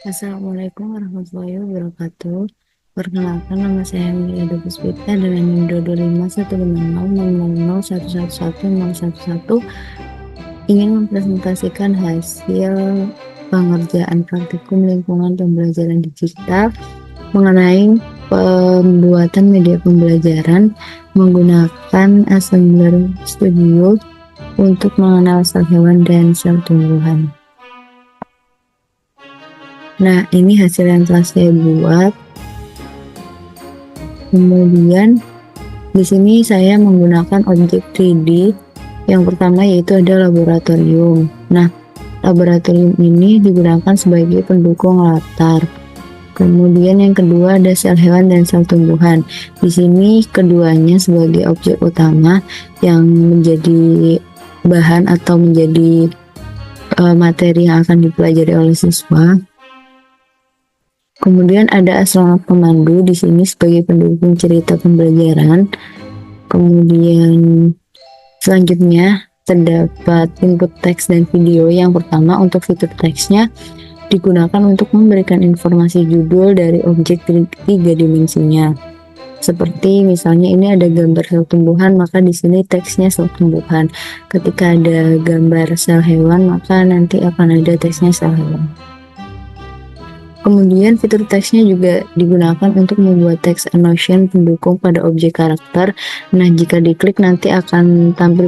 Assalamualaikum warahmatullahi wabarakatuh. Perkenalkan, nama saya Amelia Puspita dengan NIM 225150001111111 ingin mempresentasikan hasil pengerjaan praktikum lingkungan pembelajaran digital mengenai pembuatan media pembelajaran menggunakan Assembler Studio untuk mengenal sel hewan dan sel tumbuhan. Nah, ini hasil yang telah saya buat. Kemudian di sini saya menggunakan objek 3D. Yang pertama yaitu ada laboratorium. Nah, laboratorium ini digunakan sebagai pendukung latar. Kemudian yang kedua ada sel hewan dan sel tumbuhan. Di sini keduanya sebagai objek utama yang menjadi bahan atau menjadi materi yang akan dipelajari oleh siswa. Kemudian ada astronot pemandu di sini sebagai pendukung cerita pembelajaran. Kemudian selanjutnya terdapat input teks dan video. Yang pertama untuk fitur teksnya digunakan untuk memberikan informasi judul dari objek tiga dimensinya. Seperti misalnya ini ada gambar sel tumbuhan, maka di sini teksnya sel tumbuhan. Ketika ada gambar sel hewan, maka nanti akan ada teksnya sel hewan. Kemudian fitur teksnya juga digunakan untuk membuat teks annotation pendukung pada objek karakter. Nah, jika diklik nanti akan tampil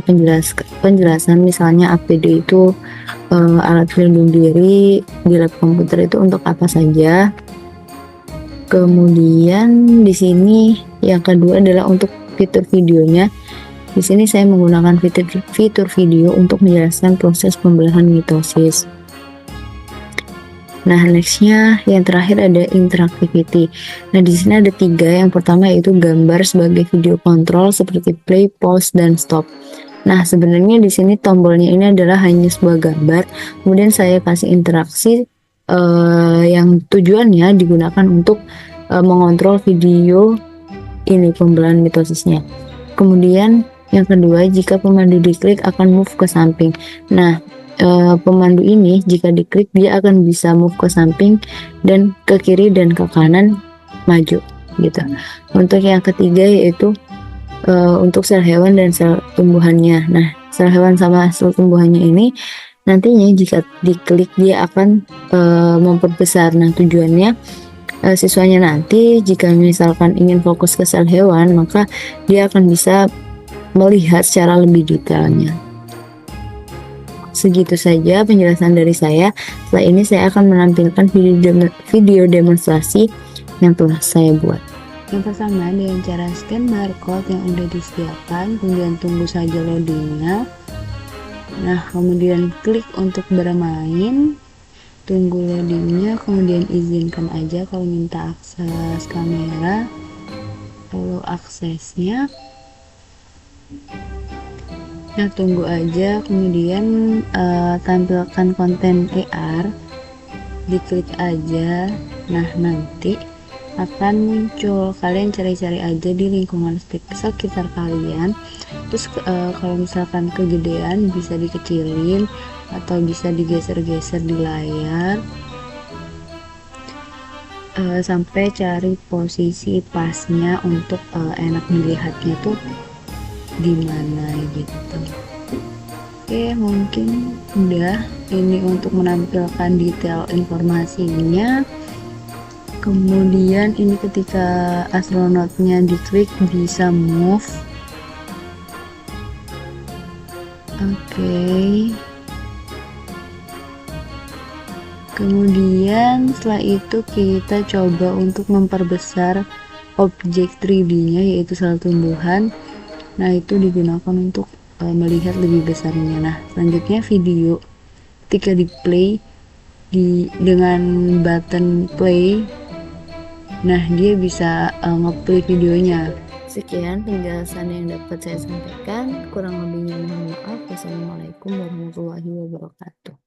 penjelasan misalnya APD itu alat pelindung diri di lab komputer itu untuk apa saja. Kemudian di sini yang kedua adalah untuk fitur videonya. Di sini saya menggunakan fitur video untuk menjelaskan proses pembelahan mitosis. Nah, nextnya yang terakhir ada interactivity. Nah, di sini ada 3. Yang pertama yaitu gambar sebagai video kontrol seperti play, pause, dan stop. Nah, sebenarnya di sini tombolnya ini adalah hanya sebuah gambar. Kemudian saya kasih interaksi yang tujuannya digunakan untuk mengontrol video ini pembelahan mitosisnya. Kemudian yang kedua, jika pemandu diklik akan move ke samping. Nah, pemandu ini jika diklik dia akan bisa move ke samping dan ke kiri dan ke kanan maju gitu. Untuk yang ketiga yaitu untuk sel hewan dan sel tumbuhannya. Nah, sel hewan sama sel tumbuhannya ini nantinya jika diklik dia akan memperbesar. Nah, tujuannya siswanya nanti jika misalkan ingin fokus ke sel hewan, maka dia akan bisa melihat secara lebih detailnya. Segitu saja penjelasan dari saya. Setelah ini saya akan menampilkan video demonstrasi yang telah saya buat. Yang pertama dengan cara scan barcode yang sudah disediakan, kemudian tunggu saja loadingnya. Nah, kemudian klik untuk bermain, tunggu loadingnya, kemudian izinkan aja kalau minta akses kamera, lalu aksesnya. Nah, tunggu aja, kemudian tampilkan konten AR, diklik aja. Nah, nanti akan muncul, kalian cari-cari aja di lingkungan sekitar kalian. Terus kalau misalkan kegedean bisa dikecilin atau bisa digeser-geser di layar sampai cari posisi pasnya untuk enak dilihatnya tuh di mana gitu. Oke, mungkin udah ini untuk menampilkan detail informasinya. Kemudian ini ketika astronotnya diklik bisa move. Oke. Kemudian setelah itu kita coba untuk memperbesar objek 3D-nya yaitu sel tumbuhan. Nah, itu digunakan untuk melihat lebih besarnya. Nah, selanjutnya video ketika di play dengan button play, nah dia bisa ngeplay videonya. Sekian penjelasan yang dapat saya sampaikan, kurang lebihnya mohon maaf. Wassalamualaikum warahmatullahi wabarakatuh.